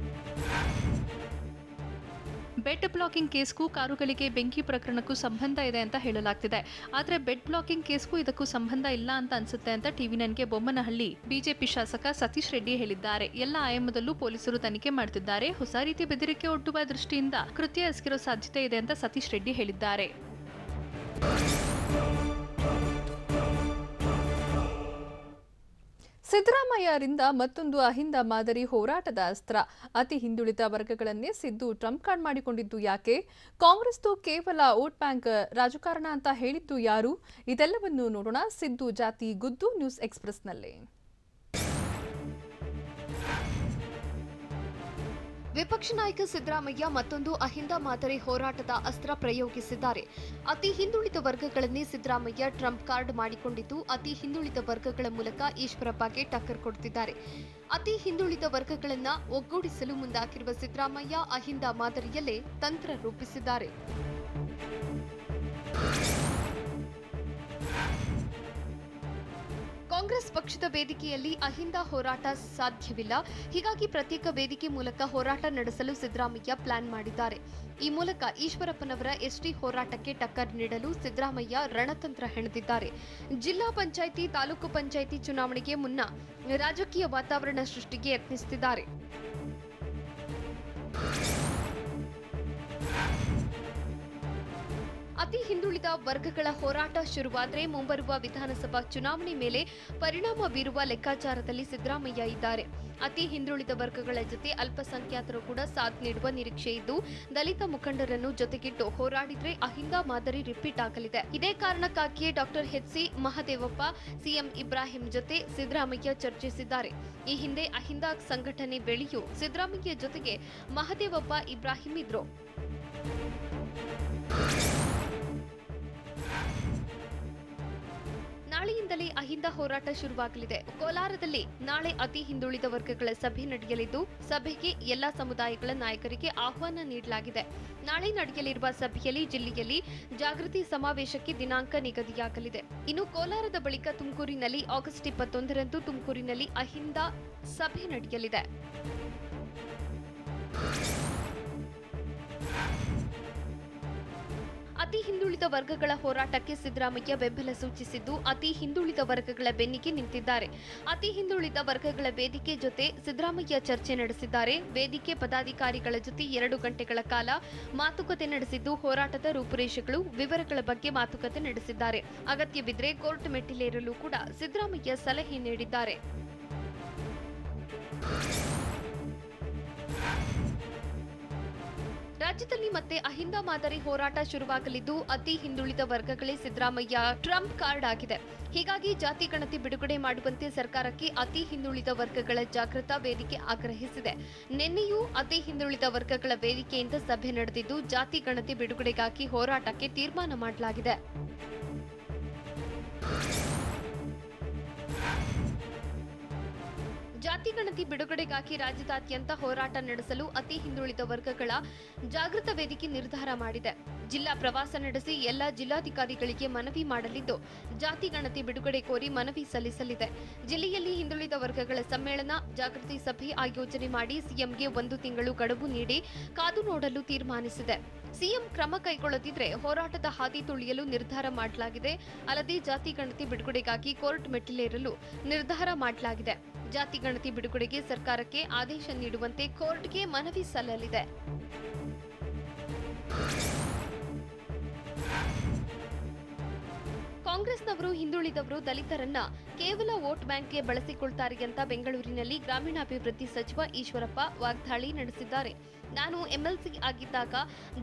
ಬೆಡ್ ಬ್ಲಾಕಿಂಗ್ ಕೇಸ್ಗೂ ಕಾರುಗಳಿಗೆ ಬೆಂಕಿ ಪ್ರಕರಣಕ್ಕೂ ಸಂಬಂಧ ಇದೆ ಅಂತ ಹೇಳಲಾಗ್ತಿದೆ. ಆದರೆ ಬೆಡ್ ಬ್ಲಾಕಿಂಗ್ ಕೇಸ್ಗೂ ಇದಕ್ಕೂ ಸಂಬಂಧ ಇಲ್ಲ ಅಂತ ಅನ್ಸುತ್ತೆ ಅಂತ ಟಿವಿ9ಗೆ ಬೊಮ್ಮನಹಳ್ಳಿ ಬಿಜೆಪಿ ಶಾಸಕ ಸತೀಶ್ ರೆಡ್ಡಿ ಹೇಳಿದ್ದಾರೆ. ಎಲ್ಲ ಆಯಾಮದಲ್ಲೂ ಪೊಲೀಸರು ತನಿಖೆ ಮಾಡ್ತಿದ್ದಾರೆ. ಹೊಸ ರೀತಿ ಬೆದರಿಕೆ ಒಡ್ಡುವ ದೃಷ್ಟಿಯಿಂದ ಕೃತ್ಯ ಎಸಗಿರೋ ಸಾಧ್ಯತೆ ಇದೆ ಅಂತ ಸತೀಶ್ ರೆಡ್ಡಿ ಹೇಳಿದ್ದಾರೆ. ಸಿದ್ದರಾಮಯ್ಯರಿಂದ ಮತ್ತೊಂದು ಅಹಿಂದ ಮಾದರಿ ಹೋರಾಟದ ಅಸ್ತ್ರ. ಅತಿ ಹಿಂದುಳಿದ ವರ್ಗಗಳನ್ನೇ ಸಿದ್ದು ಟ್ರಂಪ್ ಕಾರ್ಡ್ ಮಾಡಿಕೊಂಡಿದ್ದು ಯಾಕೆ? ಕಾಂಗ್ರೆಸ್ದು ಕೇವಲ ವೋಟ್ ಬ್ಯಾಂಕ್ ರಾಜಕಾರಣ ಅಂತ ಹೇಳಿದ್ದು ಯಾರು? ಇದೆಲ್ಲವನ್ನು ನೋಡೋಣ ಸಿದ್ದು ಜಾತಿ ಗುದ್ದು ನ್ಯೂಸ್ ಎಕ್ಸ್‌ಪ್ರೆಸ್‌ನಲ್ಲಿ. ವಿಪಕ್ಷ ನಾಯಕ ಸಿದ್ದರಾಮಯ್ಯ ಮತ್ತೊಂದು ಅಹಿಂದ ಮಾದರಿ ಹೋರಾಟದ ಅಸ್ತ್ರ ಪ್ರಯೋಗಿಸಿದ್ದಾರೆ. ಅತಿ ಹಿಂದುಳಿದ ವರ್ಗಗಳನ್ನೇ ಸಿದ್ದರಾಮಯ್ಯ ಟ್ರಂಪ್ ಕಾರ್ಡ್ ಮಾಡಿಕೊಂಡಿದ್ದು, ಅತಿ ಹಿಂದುಳಿದ ವರ್ಗಗಳ ಮೂಲಕ ಈಶ್ವರಪ್ಪಗೆ ಟಕ್ಕರ್ ಕೊಡುತ್ತಿದ್ದಾರೆ. ಅತಿ ಹಿಂದುಳಿದ ವರ್ಗಗಳನ್ನ ಒಗ್ಗೂಡಿಸಲು ಮುಂದಾಗಿರುವ ಸಿದ್ದರಾಮಯ್ಯ ಅಹಿಂದ ಮಾದರಿಯಲ್ಲೇ ತಂತ್ರ ರೂಪಿಸಿದ್ದಾರೆ. ಕಾಂಗ್ರೆಸ್ ಪಕ್ಷದ ವೇದಿಕೆಯಲ್ಲಿ ಅಹಿಂದ ಹೋರಾಟ ಸಾಧ್ಯವಿಲ್ಲ. ಹೀಗಾಗಿ ಪ್ರತ್ಯೇಕ ವೇದಿಕೆ ಮೂಲಕ ಹೋರಾಟ ನಡೆಸಲು ಸಿದ್ದರಾಮಯ್ಯ ಪ್ಲಾನ್ ಮಾಡಿದ್ದಾರೆ. ಈ ಮೂಲಕ ಈಶ್ವರಪ್ಪನವರ ಎಸ್ಟಿ ಹೋರಾಟಕ್ಕೆ ಟಕ್ಕರ್ ನೀಡಲು ಸಿದ್ದರಾಮಯ್ಯ ರಣತಂತ್ರ ಹೆಣೆದಿದ್ದಾರೆ. ಜಿಲ್ಲಾ ಪಂಚಾಯಿತಿ, ತಾಲೂಕು ಪಂಚಾಯಿತಿ ಚುನಾವಣೆಗೆ ಮುನ್ನ ರಾಜಕೀಯ ವಾತಾವರಣ ಸೃಷ್ಟಿಗೆ ಯತ್ನಿಸುತ್ತಿದ್ದಾರೆ. ಅತಿ ಹಿಂದುಳಿದ ವರ್ಗಗಳ ಹೋರಾಟ ಶುರುವಾದರೆ ಮುಂಬರುವ ವಿಧಾನಸಭಾ ಚುನಾವಣೆ ಮೇಲೆ ಪರಿಣಾಮ ಬೀರುವ ಲೆಕ್ಕಾಚಾರದಲ್ಲಿ ಸಿದ್ದರಾಮಯ್ಯ ಇದ್ದಾರೆ. ಅತಿ ಹಿಂದುಳಿದ ವರ್ಗಗಳ ಜೊತೆ ಅಲ್ಪಸಂಖ್ಯಾತರು ಕೂಡ ಸಾಥ್ ನೀಡುವ ನಿರೀಕ್ಷೆ ಇದ್ದು, ದಲಿತ ಮುಖಂಡರನ್ನು ಜೊತೆಗಿಟ್ಟು ಹೋರಾಡಿದ್ರೆ ಅಹಿಂದ ಮಾದರಿ ರಿಪೀಟ್ ಆಗಲಿದೆ. ಇದೇ ಕಾರಣಕ್ಕಾಗಿಯೇ ಡಾಕ್ಟರ್ ಎಚ್.ಸಿ. ಮಹದೇವಪ್ಪ, ಸಿಎಂ ಇಬ್ರಾಹಿಂ ಜೊತೆ ಸಿದ್ದರಾಮಯ್ಯ ಚರ್ಚಿಸಿದ್ದಾರೆ. ಈ ಹಿಂದೆ ಅಹಿಂದ ಸಂಘಟನೆ ವೇಳೆಯೂ ಸಿದ್ದರಾಮಯ್ಯ ಜೊತೆಗೆ ಮಹದೇವಪ್ಪ, ಇಬ್ರಾಹಿಂ ಇದ್ರು. ನಾಳೆಯಿಂದಲೇ ಅಹಿಂದ ಹೋರಾಟ ಶುರುವಾಗಲಿದೆ. ಕೋಲಾರದಲ್ಲಿ ನಾಳೆ ಅತಿ ಹಿಂದುಳಿದ ವರ್ಗಗಳ ಸಭೆ ನಡೆಯಲಿದ್ದು, ಸಭೆಗೆ ಎಲ್ಲಾ ಸಮುದಾಯಗಳ ನಾಯಕರಿಗೆ ಆಹ್ವಾನ ನೀಡಲಾಗಿದೆ. ನಾಳೆ ನಡೆಯಲಿರುವ ಸಭೆಯಲ್ಲಿ ಜಿಲ್ಲೆಯಲ್ಲಿ ಜಾಗೃತಿ ಸಮಾವೇಶಕ್ಕೆ ದಿನಾಂಕ ನಿಗದಿಯಾಗಲಿದೆ. ಇನ್ನು ಕೋಲಾರದ ಬಳಿಕ ತುಮಕೂರಿನಲ್ಲಿ ಆಗಸ್ಟ್ 21ರಂದು ತುಮಕೂರಿನಲ್ಲಿ ಅಹಿಂದ ಸಭೆ ನಡೆಯಲಿದೆ. ಅತಿ ಹಿಂದುಳಿದ ವರ್ಗಗಳ ಹೋರಾಟಕ್ಕೆ ಸಿದ್ದರಾಮಯ್ಯ ಬೆಂಬಲ ಸೂಚಿಸಿದ್ದು, ಅತಿ ಹಿಂದುಳಿದ ವರ್ಗಗಳ ಬೆನ್ನಿಗೆ ನಿಂತಿದ್ದಾರೆ. ಅತಿ ಹಿಂದುಳಿದ ವರ್ಗಗಳ ವೇದಿಕೆ ಜೊತೆ ಸಿದ್ದರಾಮಯ್ಯ ಚರ್ಚೆ ನಡೆಸಿದ್ದಾರೆ. ವೇದಿಕೆ ಪದಾಧಿಕಾರಿಗಳ ಜೊತೆ 2 ಗಂಟೆಗಳ ಕಾಲ ಮಾತುಕತೆ ನಡೆಸಿದ್ದು, ಹೋರಾಟದ ರೂಪುರೇಷೆಗಳು, ವಿವರಗಳ ಬಗ್ಗೆ ಮಾತುಕತೆ ನಡೆಸಿದ್ದಾರೆ. ಅಗತ್ಯವಿದ್ರೆ ಕೋರ್ಟ್ ಮೆಟ್ಟಿಲೇರಲು ಕೂಡ ಸಿದ್ದರಾಮಯ್ಯ ಸಲಹೆ ನೀಡಿದ್ದಾರೆ. ರಾಜ್ಯದಲ್ಲಿ ಮತ್ತೆ ಅಹಿಂದ ಮಾದರಿ ಹೋರಾಟ ಶುರುವಾಗಲಿದ್ದು, ಅತಿ ಹಿಂದುಳಿದ ವರ್ಗಗಳೇ ಸಿದ್ದರಾಮಯ್ಯ ಟ್ರಂಪ್ ಕಾರ್ಡ್ ಆಗಿದೆ. ಹೀಗಾಗಿ ಜಾತಿ ಗಣತಿ ಬಿಡುಗಡೆ ಮಾಡುವಂತೆ ಸರ್ಕಾರಕ್ಕೆ ಅತಿ ಹಿಂದುಳಿದ ವರ್ಗಗಳ ಜಾಗೃತ ವೇದಿಕೆ ಆಗ್ರಹಿಸಿದೆ. ನಿನ್ನೆಯೂ ಅತಿ ಹಿಂದುಳಿದ ವರ್ಗಗಳ ವೇದಿಕೆಯಿಂದ ಸಭೆ ನಡೆದಿದ್ದು, ಜಾತಿ ಗಣತಿ ಬಿಡುಗಡೆಗಾಗಿ ಹೋರಾಟಕ್ಕೆ ತೀರ್ಮಾನ ಮಾಡಲಾಗಿದೆ. ಜಾತಿ ಗಣತಿ ಬಿಡುಗಡೆಗಾಗಿ ರಾಜ್ಯದಾದ್ಯಂತ ಹೋರಾಟ ನಡೆಸಲು ಅತಿ ಹಿಂದುಳಿದ ವರ್ಗಗಳ ಜಾಗೃತ ವೇದಿಕೆ ನಿರ್ಧಾರ ಮಾಡಿದೆ. ಜಿಲ್ಲಾ ಪ್ರವಾಸ ನಡೆಸಿ ಎಲ್ಲ ಜಿಲ್ಲಾಧಿಕಾರಿಗಳಿಗೆ ಮನವಿ ಮಾಡಲಿದ್ದು, ಜಾತಿ ಗಣತಿ ಬಿಡುಗಡೆ ಕೋರಿ ಮನವಿ ಸಲ್ಲಿಸಲಿದೆ. ಜಿಲ್ಲೆಯಲ್ಲಿ ಹಿಂದುಳಿದ ವರ್ಗಗಳ ಸಮ್ಮೇಳನ, ಜಾಗೃತಿ ಸಭೆ ಆಯೋಜನೆ ಮಾಡಿ ಸಿಎಂಗೆ 1 ತಿಂಗಳು ಗಡುವು ನೀಡಿ ಕಾದು ನೋಡಲು ತೀರ್ಮಾನಿಸಿದೆ. ಸಿಎಂ ಕ್ರಮ ಕೈಗೊಳ್ಳದಿದ್ರೆ ಹೋರಾಟದ ಹಾದಿ ತುಳಿಯಲು ನಿರ್ಧಾರ ಮಾಡಲಾಗಿದೆ. ಅಲ್ಲದೆ ಜಾತಿ ಗಣತಿ ಬಿಡುಗಡೆಗಾಗಿ ಕೋರ್ಟ್ ಮೆಟ್ಟಿಲೇರಲು ನಿರ್ಧಾರ ಮಾಡಲಾಗಿದೆ. ಜಾತಿ ಗಣತಿ ಬಿಡುಗಡೆಗೆ ಸರ್ಕಾರಕ್ಕೆ ಆದೇಶ ನೀಡುವಂತೆ ಕೋರ್ಟ್ಗೆ ಮನವಿ ಸಲ್ಲಲಿದೆ. ಕಾಂಗ್ರೆಸ್ನವರು ಹಿಂದುಳಿದವರು, ದಲಿತರನ್ನ ಕೇವಲ ವೋಟ್ ಬ್ಯಾಂಕ್ಗೆ ಬಳಸಿಕೊಳ್ತಾರೆ ಅಂತ ಬೆಂಗಳೂರಿನಲ್ಲಿ ಗ್ರಾಮೀಣಾಭಿವೃದ್ಧಿ ಸಚಿವ ಈಶ್ವರಪ್ಪ ವಾಗ್ದಾಳಿ ನಡೆಸಿದ್ದಾರೆ. ನಾನು ಎಂಎಲ್ಸಿ ಆಗಿದ್ದಾಗ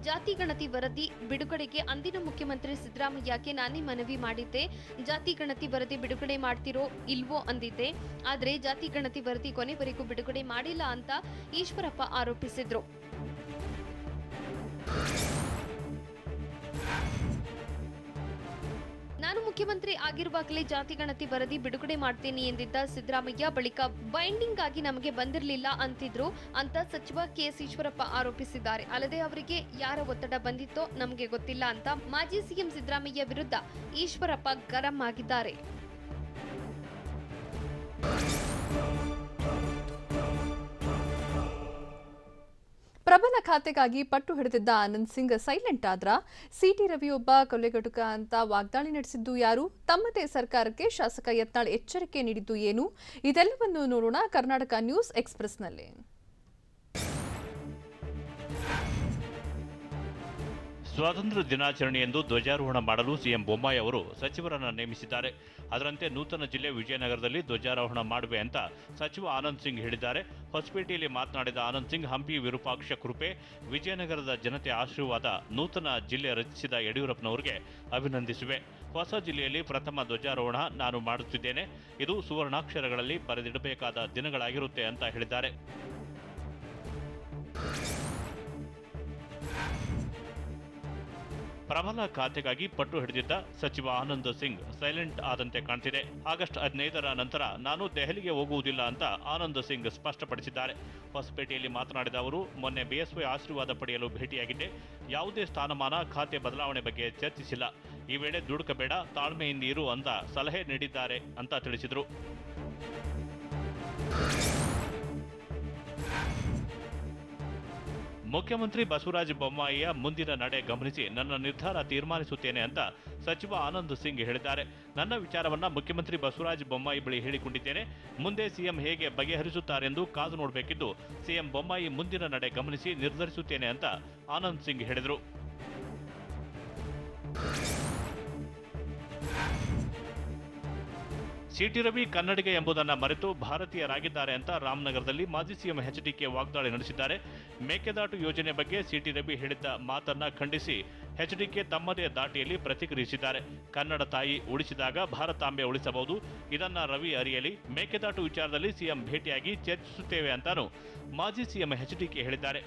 ಜಾತಿ ಗಣತಿ ವರದಿ ಬಿಡುಗಡೆಗೆ ಅಂದಿನ ಮುಖ್ಯಮಂತ್ರಿ ಸಿದ್ದರಾಮಯ್ಯಗೆ ನಾನೇ ಮನವಿ ಮಾಡಿದ್ದೆ. ಜಾತಿ ಗಣತಿ ವರದಿ ಬಿಡುಗಡೆ ಮಾಡ್ತಿರೋ ಇಲ್ವೋ ಅಂದಿದ್ದೆ. ಆದರೆ ಜಾತಿ ಗಣತಿ ವರದಿ ಕೊನೆವರೆಗೂ ಬಿಡುಗಡೆ ಮಾಡಿಲ್ಲ ಅಂತ ಈಶ್ವರಪ್ಪ ಆರೋಪಿಸಿದ್ರು. ನಾನು ಮುಖ್ಯಮಂತ್ರಿ ಆಗಿರುವಾಗಲೇ ಜಾತಿ ಗಣತಿ ವರದಿ ಬಿಡುಗಡೆ ಮಾಡ್ತೇನೆ ಎಂದಿದ್ದ ಸಿದ್ದರಾಮಯ್ಯ ಬಳಿಕ ಬೈಂಡಿಂಗ್ ಆಗಿ ನಮಗೆ ಬಂದಿರಲಿಲ್ಲ ಅಂತಿದ್ರು ಅಂತ ಸಚಿವ ಕೆಎಸ್ ಈಶ್ವರಪ್ಪ ಆರೋಪಿಸಿದ್ದಾರೆ. ಅಲ್ಲದೆ ಅವರಿಗೆ ಯಾರ ಒತ್ತಡ ಬಂದಿತ್ತೋ ನಮಗೆ ಗೊತ್ತಿಲ್ಲ ಅಂತ ಮಾಜಿ ಸಿಎಂ ಸಿದ್ದರಾಮಯ್ಯ ವಿರುದ್ಧ ಈಶ್ವರಪ್ಪ ಗರಂ ಆಗಿದ್ದಾರೆ. ಪ್ರಬಲ ಖಾತೆಗಾಗಿ ಪಟ್ಟು ಹಿಡಿದಿದ್ದ ಆನಂದ್ ಸಿಂಗ್ ಸೈಲೆಂಟ್ ಆದ್ರ? ಸಿಟಿ ರವಿಯೊಬ್ಬ ಕೊಲೆಗಡುಕ ಅಂತ ವಾಗ್ದಾಳಿ ನಡೆಸಿದ್ದು ಯಾರು? ತಮ್ಮದೇ ಸರ್ಕಾರಕ್ಕೆ ಶಾಸಕ ಯತ್ನಾಳ್ ಎಚ್ಚರಿಕೆ ನೀಡಿದ್ದು ಏನು? ಇದೆಲ್ಲವನ್ನು ನೋಡೋಣ ಕರ್ನಾಟಕ ನ್ಯೂಸ್ ಎಕ್ಸ್‌ಪ್ರೆಸ್‌ನಲ್ಲಿ. ಸ್ವಾತಂತ್ರ್ಯ ದಿನಾಚರಣೆಯಂದು ಧ್ವಜಾರೋಹಣ ಮಾಡಲು ಸಿಎಂ ಬೊಮ್ಮಾಯಿ ಅವರು ಸಚಿವರನ್ನು ನೇಮಿಸಿದ್ದಾರೆ. ಅದರಂತೆ ನೂತನ ಜಿಲ್ಲೆ ವಿಜಯನಗರದಲ್ಲಿ ಧ್ವಜಾರೋಹಣ ಮಾಡುವೆ ಅಂತ ಸಚಿವ ಆನಂದ್ ಸಿಂಗ್ ಹೇಳಿದ್ದಾರೆ. ಹೊಸಪೇಟೆಯಲ್ಲಿ ಮಾತನಾಡಿದ ಆನಂದ್ ಸಿಂಗ್, ಹಂಪಿ ವಿರೂಪಾಕ್ಷ ಕೃಪೆ, ವಿಜಯನಗರದ ಜನತೆ ಆಶೀರ್ವಾದ, ನೂತನ ಜಿಲ್ಲೆ ರಚಿಸಿದ ಯಡಿಯೂರಪ್ಪನವರಿಗೆ ಅಭಿನಂದಿಸುವೆ. ಹೊಸ ಜಿಲ್ಲೆಯಲ್ಲಿ ಪ್ರಥಮ ಧ್ವಜಾರೋಹಣ ನಾನು ಮಾಡುತ್ತಿದ್ದೇನೆ. ಇದು ಸುವರ್ಣಾಕ್ಷರಗಳಲ್ಲಿ ಬರೆದಿಡಬೇಕಾದ ದಿನಗಳಾಗಿರುತ್ತೆ ಅಂತ ಹೇಳಿದ್ದಾರೆ. ಪ್ರಬಲ ಖಾತೆಗಾಗಿ ಪಟ್ಟು ಹಿಡಿದಿದ್ದ ಸಚಿವ ಆನಂದ್ ಸಿಂಗ್ ಸೈಲೆಂಟ್ ಆದಂತೆ ಕಾಣ್ತಿದೆ. ಆಗಸ್ಟ್ 15ರ ನಂತರ ನಾನು ದೆಹಲಿಗೆ ಹೋಗುವುದಿಲ್ಲ ಅಂತ ಆನಂದ್ ಸಿಂಗ್ ಸ್ಪಷ್ಟಪಡಿಸಿದ್ದಾರೆ. ಹೊಸಪೇಟೆಯಲ್ಲಿ ಮಾತನಾಡಿದ ಅವರು, ಮೊನ್ನೆ ಬಿಎಸ್ವೈ ಆಶೀರ್ವಾದ ಪಡೆಯಲು ಭೇಟಿಯಾಗಿದ್ದೆ. ಯಾವುದೇ ಸ್ಥಾನಮಾನ, ಖಾತೆ ಬದಲಾವಣೆ ಬಗ್ಗೆ ಚರ್ಚಿಸಿಲ್ಲ. ಈ ವೇಳೆ ದುಡುಕಬೇಡ, ತಾಳ್ಮೆಯಿಂದ ಇರು ಅಂತ ಸಲಹೆ ನೀಡಿದ್ದಾರೆ ಅಂತ ತಿಳಿಸಿದರು. ಮುಖ್ಯಮಂತ್ರಿ ಬಸವರಾಜ ಬೊಮ್ಮಾಯಿಯ ಮುಂದಿನ ನಡೆ ಗಮನಿಸಿ ನನ್ನ ನಿರ್ಧಾರ ತೀರ್ಮಾನಿಸುತ್ತೇನೆ ಅಂತ ಸಚಿವ ಆನಂದ್ ಸಿಂಗ್ ಹೇಳಿದ್ದಾರೆ. ನನ್ನ ವಿಚಾರವನ್ನ ಮುಖ್ಯಮಂತ್ರಿ ಬಸವರಾಜ ಬೊಮ್ಮಾಯಿ ಬಳಿ ಹೇಳಿಕೊಂಡಿದ್ದೇನೆ. ಮುಂದೆ ಸಿಎಂ ಹೇಗೆ ಬಗೆಹರಿಸುತ್ತಾರೆಂದು ಕಾದು ನೋಡಬೇಕಿದ್ದು ಸಿಎಂ ಬೊಮ್ಮಾಯಿ ಮುಂದಿನ ನಡೆ ಗಮನಿಸಿ ನಿರ್ಧರಿಸುತ್ತೇನೆ ಅಂತ ಆನಂದ್ ಸಿಂಗ್ ಹೇಳಿದರು. ಸಿಟಿ ರವಿ ಕನ್ನಡಿಗ ಎಂಬುದನ್ನು ಮರೆತು ಭಾರತೀಯರಾಗಿದ್ದಾರೆ ಅಂತ ರಾಮನಗರದಲ್ಲಿ ಮಾಜಿ ಸಿಎಂ ಎಚ್ಡಿಕೆ ವಾಗ್ದಾಳಿ ನಡೆಸಿದ್ದಾರೆ. ಮೇಕೆದಾಟು ಯೋಜನೆ ಬಗ್ಗೆ ಸಿಟಿ ರವಿ ಹೇಳಿದ್ದ ಮಾತನ್ನ ಖಂಡಿಸಿ ಎಚ್ಡಿಕೆ ತಮ್ಮದೇ ದಾಟಿಯಲ್ಲಿ ಪ್ರತಿಕ್ರಿಯಿಸಿದ್ದಾರೆ. ಕನ್ನಡ ತಾಯಿ ಉಳಿಸಿದಾಗ ಭಾರತಾಂಬೆ ಉಳಿಸಬಹುದು, ಇದನ್ನ ರವಿ ಅರಿಯಲಿ. ಮೇಕೆದಾಟು ವಿಚಾರದಲ್ಲಿ ಸಿಎಂ ಭೇಟಿಯಾಗಿ ಚರ್ಚಿಸುತ್ತೇವೆ ಅಂತಾನು ಮಾಜಿ ಸಿಎಂ ಎಚ್ಡಿಕೆ ಹೇಳಿದ್ದಾರೆ.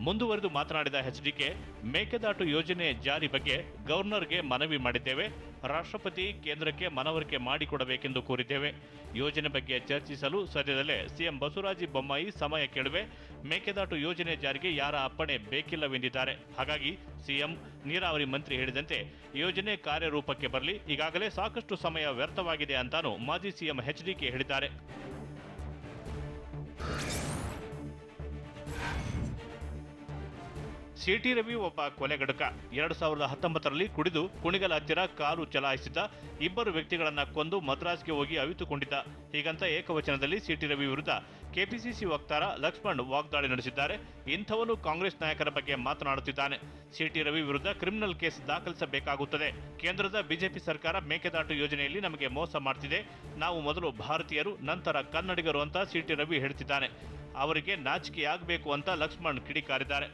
ಮುಂದುವರೆದು ಮಾತನಾಡಿದ ಎಚ್ಡಿಕೆ, ಮೇಕೆದಾಟು ಯೋಜನೆ ಜಾರಿ ಬಗ್ಗೆ ಗವರ್ನರ್ಗೆ ಮನವಿ ಮಾಡಿದ್ದೇವೆ. ರಾಷ್ಟ್ರಪತಿ ಕೇಂದ್ರಕ್ಕೆ ಮನವರಿಕೆ ಮಾಡಿಕೊಡಬೇಕೆಂದು ಕೋರಿದ್ದೇವೆ. ಯೋಜನೆ ಬಗ್ಗೆ ಚರ್ಚಿಸಲು ಸದ್ಯದಲ್ಲೇ ಸಿಎಂ ಬಸವರಾಜ ಬೊಮ್ಮಾಯಿ ಸಮಯ ಕೇಳುವೆ. ಮೇಕೆದಾಟು ಯೋಜನೆ ಜಾರಿಗೆ ಯಾರ ಅಪ್ಪಣೆ ಬೇಕಿಲ್ಲವೆಂದಿದ್ದಾರೆ. ಹಾಗಾಗಿ ಸಿಎಂ ನೀರಾವರಿ ಮಂತ್ರಿ ಹೇಳಿದಂತೆ ಯೋಜನೆ ಕಾರ್ಯರೂಪಕ್ಕೆ ಬರಲಿ. ಈಗಾಗಲೇ ಸಾಕಷ್ಟು ಸಮಯ ವ್ಯರ್ಥವಾಗಿದೆ ಅಂತಾನು ಮಾಜಿ ಸಿಎಂ ಎಚ್ಡಿಕೆ ಹೇಳಿದ್ದಾರೆ. ಸಿಟಿ ರವಿ ಒಬ್ಬ ಕೊಲೆಗಡುಕ. 2019ರಲ್ಲಿ ಕುಡಿದು ಕುಣಿಗಲ್ ಹತ್ತಿರ ಕಾರು ಚಲಾಯಿಸಿದ್ದ ಇಬ್ಬರು ವ್ಯಕ್ತಿಗಳನ್ನ ಕೊಂದು ಮದ್ರಾಸ್ಗೆ ಹೋಗಿ ಅವಿತುಕೊಂಡಿದ್ದ. ಹೀಗಂತ ಏಕವಚನದಲ್ಲಿ ಸಿಟಿ ರವಿ ವಿರುದ್ಧ ಕೆಪಿಸಿಸಿ ವಕ್ತಾರ ಲಕ್ಷ್ಮಣ್ ವಾಗ್ದಾಳಿ ನಡೆಸಿದ್ದಾರೆ. ಇಂಥವನು ಕಾಂಗ್ರೆಸ್ ನಾಯಕರ ಬಗ್ಗೆ ಮಾತನಾಡುತ್ತಿದ್ದಾನೆ. ಸಿಟಿ ರವಿ ವಿರುದ್ಧ ಕ್ರಿಮಿನಲ್ ಕೇಸ್ ದಾಖಲಿಸಬೇಕಾಗುತ್ತದೆ. ಕೇಂದ್ರದ ಬಿಜೆಪಿ ಸರ್ಕಾರ ಮೇಕೆದಾಟು ಯೋಜನೆಯಲ್ಲಿ ನಮಗೆ ಮೋಸ ಮಾಡ್ತಿದೆ. ನಾವು ಮೊದಲು ಭಾರತೀಯರು, ನಂತರ ಕನ್ನಡಿಗರು ಅಂತ ಸಿಟಿ ರವಿ ಹೇಳ್ತಿದ್ದಾನೆ. ಅವರಿಗೆ ನಾಚಿಕೆಯಾಗಬೇಕು ಅಂತ ಲಕ್ಷ್ಮಣ್ ಕಿಡಿಕಾರಿದ್ದಾರೆ.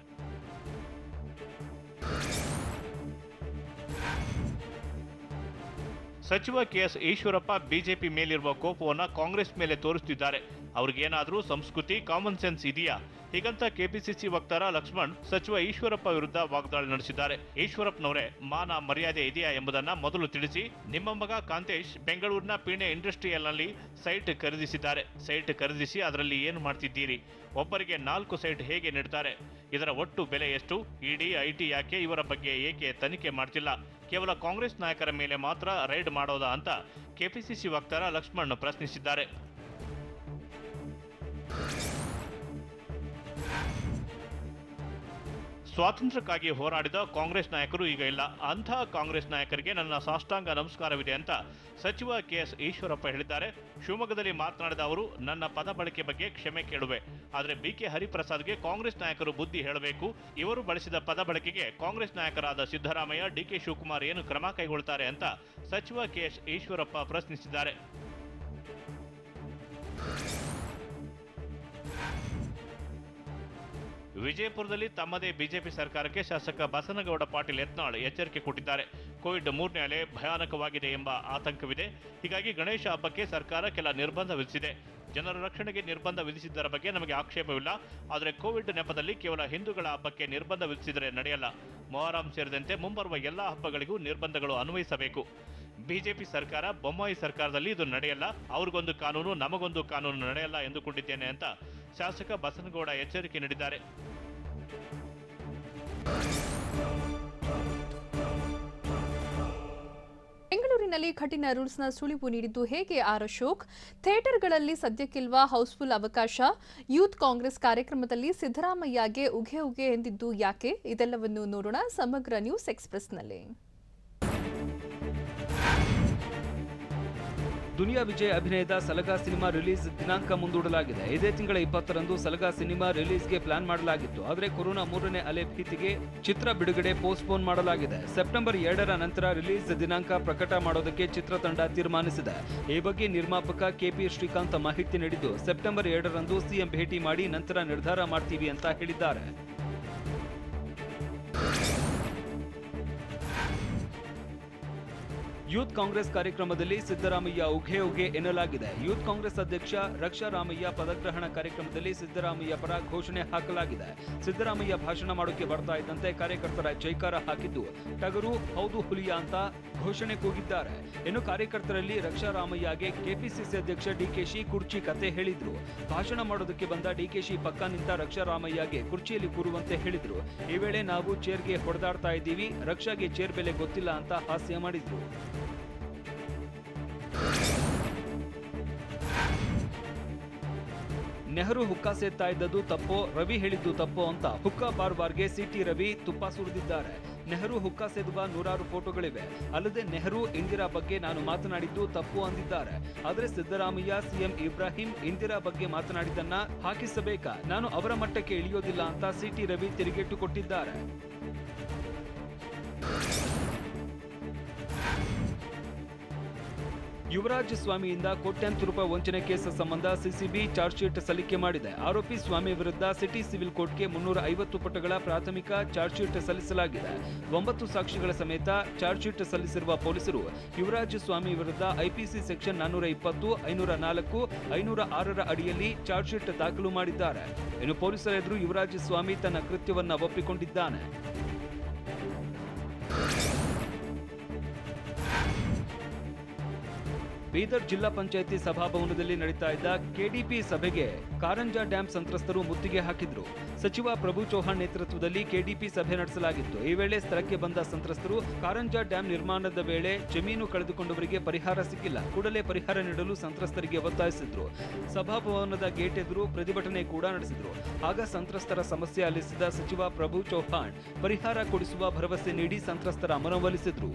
ಸಚಿವ ಕೆಎಸ್ ಈಶ್ವರಪ್ಪ ಬಿಜೆಪಿ ಮೇಲಿರುವ ಕೋಪವನ್ನು ಕಾಂಗ್ರೆಸ್ ಮೇಲೆ ತೋರಿಸುತ್ತಿದ್ದಾರೆ. ಅವ್ರಿಗೇನಾದರೂ ಸಂಸ್ಕೃತಿ, ಕಾಮನ್ ಸೆನ್ಸ್ ಇದೆಯಾ? ಹೀಗಂತ ಕೆಪಿಸಿಸಿ ವಕ್ತಾರ ಲಕ್ಷ್ಮಣ್ ಸಚಿವ ಈಶ್ವರಪ್ಪ ವಿರುದ್ಧ ವಾಗ್ದಾಳಿ ನಡೆಸಿದ್ದಾರೆ. ಈಶ್ವರಪ್ಪನವರೇ, ಮಾನ ಮರ್ಯಾದೆ ಇದೆಯಾ ಎಂಬುದನ್ನ ಮೊದಲು ತಿಳಿಸಿ. ನಿಮ್ಮ ಮಗ ಕಾಂತೇಶ್ ಬೆಂಗಳೂರಿನ ಪೀಣೆ ಇಂಡಸ್ಟ್ರಿಯಲ್ನಲ್ಲಿ ಸೈಟ್ ಖರೀದಿಸಿದ್ದಾರೆ. ಸೈಟ್ ಖರೀದಿಸಿ ಅದರಲ್ಲಿ ಏನು ಮಾಡ್ತಿದ್ದೀರಿ? ಒಬ್ಬರಿಗೆ 4 ಸೈಟ್ ಹೇಗೆ ನೀಡ್ತಾರೆ? ಇದರ ಒಟ್ಟು ಬೆಲೆ ಎಷ್ಟು? ಇಡಿ, ಐಟಿ ಯಾಕೆ ಇವರ ಬಗ್ಗೆ ಏಕೆ ತನಿಖೆ ಮಾಡ್ತಿಲ್ಲ? ಕೇವಲ ಕಾಂಗ್ರೆಸ್ ನಾಯಕರ ಮೇಲೆ ಮಾತ್ರ ರೈಡ್ ಮಾಡೋದಾ ಅಂತ ಕೆಪಿಸಿಸಿ ವಕ್ತಾರ ಲಕ್ಷ್ಮಣ್ ಪ್ರಶ್ನಿಸಿದ್ದಾರೆ. ಸ್ವಾತಂತ್ರ್ಯಕ್ಕಾಗಿ ಹೋರಾಡಿದ ಕಾಂಗ್ರೆಸ್ ನಾಯಕರು ಈಗ ಇಲ್ಲ. ಅಂತಹ ಕಾಂಗ್ರೆಸ್ ನಾಯಕರಿಗೆ ನನ್ನ ಸಾಷ್ಟಾಂಗ ನಮಸ್ಕಾರವಿದೆ ಅಂತ ಸಚಿವ ಕೆಎಸ್ ಈಶ್ವರಪ್ಪ ಹೇಳಿದ್ದಾರೆ. ಶಿವಮೊಗ್ಗದಲ್ಲಿ ಮಾತನಾಡಿದ ಅವರು, ನನ್ನ ಪದ ಬಳಕೆ ಬಗ್ಗೆ ಕ್ಷಮೆ ಕೇಳುವೆ. ಆದರೆ ಬಿಕೆ ಹರಿಪ್ರಸಾದ್ಗೆ ಕಾಂಗ್ರೆಸ್ ನಾಯಕರು ಬುದ್ಧಿ ಹೇಳಬೇಕು. ಇವರು ಬಳಸಿದ ಪದ ಬಳಕೆಗೆ ಕಾಂಗ್ರೆಸ್ ನಾಯಕರಾದ ಸಿದ್ದರಾಮಯ್ಯ, ಡಿಕೆ ಶಿವಕುಮಾರ್ ಏನು ಕ್ರಮ ಕೈಗೊಳ್ಳುತ್ತಾರೆ ಅಂತ ಸಚಿವ ಕೆಎಸ್ ಈಶ್ವರಪ್ಪ ಪ್ರಶ್ನಿಸಿದ್ದಾರೆ. ವಿಜಯಪುರದಲ್ಲಿ ತಮ್ಮದೇ ಬಿಜೆಪಿ ಸರ್ಕಾರಕ್ಕೆ ಶಾಸಕ ಬಸನಗೌಡ ಪಾಟೀಲ್ ಯತ್ನಾಳ್ ಎಚ್ಚರಿಕೆ ಕೊಟ್ಟಿದ್ದಾರೆ. ಕೋವಿಡ್ 3ನೇ ಅಲೆ ಭಯಾನಕವಾಗಿದೆ ಎಂಬ ಆತಂಕವಿದೆ. ಹೀಗಾಗಿ ಗಣೇಶ ಹಬ್ಬಕ್ಕೆ ಸರ್ಕಾರ ಕೆಲ ನಿರ್ಬಂಧ ವಿಧಿಸಿದೆ. ಜನರ ರಕ್ಷಣೆಗೆ ನಿರ್ಬಂಧ ವಿಧಿಸಿದ್ದರ ಬಗ್ಗೆ ನಮಗೆ ಆಕ್ಷೇಪವಿಲ್ಲ. ಆದರೆ ಕೋವಿಡ್ ನೆಪದಲ್ಲಿ ಕೇವಲ ಹಿಂದೂಗಳ ಹಬ್ಬಕ್ಕೆ ನಿರ್ಬಂಧ ವಿಧಿಸಿದರೆ ನಡೆಯಲ್ಲ. ಮೊಹರಂ ಸೇರಿದಂತೆ ಮುಂಬರುವ ಎಲ್ಲಾ ಹಬ್ಬಗಳಿಗೂ ನಿರ್ಬಂಧಗಳು ಅನ್ವಯಿಸಬೇಕು. ಬಿಜೆಪಿ ಸರ್ಕಾರ, ಬೊಮ್ಮಾಯಿ ಸರ್ಕಾರದಲ್ಲಿ ಇದು ನಡೆಯಲ್ಲ. ಅವ್ರಿಗೊಂದು ಕಾನೂನು, ನಮಗೊಂದು ಕಾನೂನು ನಡೆಯಲ್ಲ ಎಂದುಕೊಂಡಿದ್ದೇನೆ ಅಂತ ಶಾಸಕ ಬಸನಗೌಡ ಎಚ್ಚರಿಕೆ ನೀಡಿದ್ದಾರೆ. ಬೆಂಗಳೂರಿನಲ್ಲಿ ಕಠಿಣ ರೂಲ್ಸ್ನ ಸುಳಿವು ನೀಡಿದ್ದು ಹೇಗೆ? ಆರ್ ಅಶೋಕ್. ಥಿಯೇಟರ್ಗಳಲ್ಲಿ ಸದ್ಯಕ್ಕಿಲ್ವಾ ಹೌಸ್ಫುಲ್ ಅವಕಾಶ? ಯೂತ್ ಕಾಂಗ್ರೆಸ್ ಕಾರ್ಯಕ್ರಮದಲ್ಲಿ ಸಿದ್ದರಾಮಯ್ಯಗೆ ಉಗೆ ಉಗೆ ಎಂದಿದ್ದು ಯಾಕೆ? ಇದೆಲ್ಲವನ್ನು ನೋಡೋಣ ಸಮಗ್ರ ನ್ಯೂಸ್ ಎಕ್ಸ್‌ಪ್ರೆಸ್‌ನಲ್ಲಿ. ದುನಿಯಾ ವಿಜಯ್ ಅಭಿನಯದ ಸಲಗಾ ಸಿನಿಮಾ ರಿಲೀಸ್ ದಿನಾಂಕ ಮುಂದೂಡಲಾಗಿದೆ. ಇದೇ ತಿಂಗಳ 20ರಂದು ಸಲಗಾ ಸಿನಿಮಾ ರಿಲೀಸ್ಗೆ ಪ್ಲಾನ್ ಮಾಡಲಾಗಿತ್ತು. ಆದರೆ ಕೊರೋನಾ 3ನೇ ಅಲೆ ಭೀತಿಗೆ ಚಿತ್ರ ಬಿಡುಗಡೆ ಪೋಸ್ಟ್ಪೋನ್ ಮಾಡಲಾಗಿದೆ. ಸೆಪ್ಟೆಂಬರ್ 2ರ ನಂತರ ರಿಲೀಸ್ ದಿನಾಂಕ ಪ್ರಕಟ ಮಾಡೋದಕ್ಕೆ ಚಿತ್ರತಂಡ ತೀರ್ಮಾನಿಸಿದೆ. ಈ ಬಗ್ಗೆ ನಿರ್ಮಾಪಕ ಕೆಪಿ ಶ್ರೀಕಾಂತ್ ಮಾಹಿತಿ ನೀಡಿದ್ದು, ಸೆಪ್ಟೆಂಬರ್ 2ರಂದು ಸಿಎಂ ಭೇಟಿ ಮಾಡಿ ನಂತರ ನಿರ್ಧಾರ ಮಾಡ್ತೀವಿ ಅಂತ ಹೇಳಿದ್ದಾರೆ. ಯೂತ್ ಕಾಂಗ್ರೆಸ್ ಕಾರ್ಯಕ್ರಮದಲ್ಲಿ ಸಿದ್ದರಾಮಯ್ಯ ಉಘೆ ಉಘೆ ಎನ್ನಲಾಗಿದೆ. ಯೂತ್ ಕಾಂಗ್ರೆಸ್ ಅಧ್ಯಕ್ಷ ರಕ್ಷಾರಾಮಯ್ಯ ಪದಗ್ರಹಣ ಕಾರ್ಯಕ್ರಮದಲ್ಲಿ ಸಿದ್ದರಾಮಯ್ಯ ಪರ ಘೋಷಣೆ ಹಾಕಲಾಗಿದೆ. ಸಿದ್ದರಾಮಯ್ಯ ಭಾಷಣ ಮಾಡೋಕೆ ಬರ್ತಾ ಇದ್ದಂತೆ ಕಾರ್ಯಕರ್ತರ ಜೈಕಾರ ಹಾಕಿದ್ದು ಟಗರು ಹೌದು ಹುಲಿಯ ಅಂತ ಘೋಷಣೆ ಕೂಗಿದ್ದಾರೆ. ಇನ್ನು ಕಾರ್ಯಕರ್ತರಲ್ಲಿ ರಕ್ಷಾರಾಮಯ್ಯಗೆ ಕೆಪಿಸಿಸಿ ಅಧ್ಯಕ್ಷ ಡಿಕೆಶಿ ಕುರ್ಚಿ ಕತೆ ಹೇಳಿದ್ರು. ಭಾಷಣ ಮಾಡೋದಕ್ಕೆ ಬಂದ ಡಿಕೆಶಿ ಪಕ್ಕ ನಿಂತ ರಕ್ಷಾರಾಮಯ್ಯಗೆ ಕುರ್ಚಿಯಲ್ಲಿ ಕೂರುವಂತೆ ಹೇಳಿದ್ರು. ಈ ವೇಳೆ ನಾವು ಚೇರ್ಗೆ ಹೊಡೆದಾಡ್ತಾ ಇದ್ದೀವಿ, ರಕ್ಷಾಗೆ ಚೇರ್ ಬೆಲೆ ಗೊತ್ತಿಲ್ಲ ಅಂತ ಹಾಸ್ಯ ಮಾಡಿದ್ರು. ನೆಹರು ಹುಕ್ಕಾ ಸೇರ್ತಾ ಇದ್ದದ್ದು ತಪ್ಪೋ, ರವಿ ಹೇಳಿದ್ದು ತಪ್ಪೋ ಅಂತ ಹುಕ್ಕಾ ಬಾರ್ಗೆ ಸಿಟಿ ರವಿ ತುಪ್ಪ ಸುರಿದಿದ್ದಾರೆ. ನೆಹರು ಹುಕ್ಕಾ ಸೇದುವ ನೂರಾರು ಫೋಟೋಗಳಿವೆ. ಅಲ್ಲದೆ ನೆಹರು ಇಂದಿರಾ ಬಗ್ಗೆ ನಾನು ಮಾತನಾಡಿದ್ದು ತಪ್ಪು ಅಂದಿದ್ದಾರೆ. ಆದರೆ ಸಿದ್ದರಾಮಯ್ಯ ಸಿಎಂ ಇಬ್ರಾಹಿಂ ಇಂದಿರಾ ಬಗ್ಗೆ ಮಾತನಾಡಿದ್ದನ್ನ ಹಾಕಿಸಬೇಕಾ? ನಾನು ಅವರ ಮಟ್ಟಕ್ಕೆ ಇಳಿಯೋದಿಲ್ಲ ಅಂತ ಸಿಟಿ ರವಿ ತಿರುಗೇಟು ಕೊಟ್ಟಿದ್ದಾರೆ. ಯುವರಾಜ್ ಸ್ವಾಮಿಯಿಂದ ಕೋಟ್ಯಾಂತರ ರೂಪಾಯಿ ವಂಚನೆ ಕೇಸ್ ಸಂಬಂಧ ಸಿಸಿಬಿ ಚಾರ್ಜ್ ಶೀಟ್ ಸಲ್ಲಿಕೆ ಮಾಡಿದೆ. ಆರೋಪಿ ಸ್ವಾಮಿ ವಿರುದ್ಧ ಸಿಟಿ ಸಿವಿಲ್ ಕೋರ್ಟ್ಗೆ 350 ಪುಟಗಳ ಪ್ರಾಥಮಿಕ ಚಾರ್ಜ್ ಶೀಟ್ ಸಲ್ಲಿಸಲಾಗಿದೆ. 9 ಸಾಕ್ಷಿಗಳ ಸಮೇತ ಚಾರ್ಜ್ ಶೀಟ್ ಸಲ್ಲಿಸಿರುವ ಪೊಲೀಸರು ಯುವರಾಜ್ ಸ್ವಾಮಿ ವಿರುದ್ಧ ಐಪಿಸಿ ಸೆಕ್ಷನ್ 420, 504, 506 ಅಡಿಯಲ್ಲಿ ಚಾರ್ಜ್ ಶೀಟ್ ದಾಖಲು ಮಾಡಿದ್ದಾರೆ. ಇನ್ನು ಪೊಲೀಸರ ಎದುರು ಯುವರಾಜ್ ಸ್ವಾಮಿ ತನ್ನ ಕೃತ್ಯವನ್ನ ಒಪ್ಪಿಕೊಂಡಿದ್ದಾನೆ. ಬೀದರ್ ಜಿಲ್ಲಾ ಪಂಚಾಯಿತಿ ಸಭಾಭವನದಲ್ಲಿ ನಡೀತಾ ಇದ್ದ ಕೆಡಿಪಿ ಸಭೆಗೆ ಕಾರಂಜಾ ಡ್ಯಾಂ ಸಂತ್ರಸ್ತರು ಮುತ್ತಿಗೆ ಹಾಕಿದ್ರು. ಸಚಿವ ಪ್ರಭು ಚೌಹಾಣ್ ನೇತೃತ್ವದಲ್ಲಿ ಕೆಡಿಪಿ ಸಭೆ ನಡೆಸಲಾಗಿತ್ತು. ಈ ವೇಳೆ ಸ್ಥಳಕ್ಕೆ ಬಂದ ಸಂತ್ರಸ್ತರು ಕಾರಂಜಾ ಡ್ಯಾಂ ನಿರ್ಮಾಣದ ವೇಳೆ ಜಮೀನು ಕಳೆದುಕೊಂಡವರಿಗೆ ಪರಿಹಾರ ಸಿಕ್ಕಿಲ್ಲ, ಕೂಡಲೇ ಪರಿಹಾರ ನೀಡಲು ಸಂತ್ರಸ್ತರಿಗೆ ಒತ್ತಾಯಿಸಿದ್ರು. ಸಭಾಭವನದ ಗೇಟ್ ಎದುರು ಪ್ರತಿಭಟನೆ ಕೂಡ ನಡೆಸಿದ್ರು. ಆಗ ಸಂತ್ರಸ್ತರ ಸಮಸ್ಯೆ ಆಲಿಸಿದ ಸಚಿವ ಪ್ರಭು ಚೌಹಾಣ್ ಪರಿಹಾರ ಕೊಡಿಸುವ ಭರವಸೆ ನೀಡಿ ಸಂತ್ರಸ್ತರ ಮನವೊಲಿಸಿದ್ರು.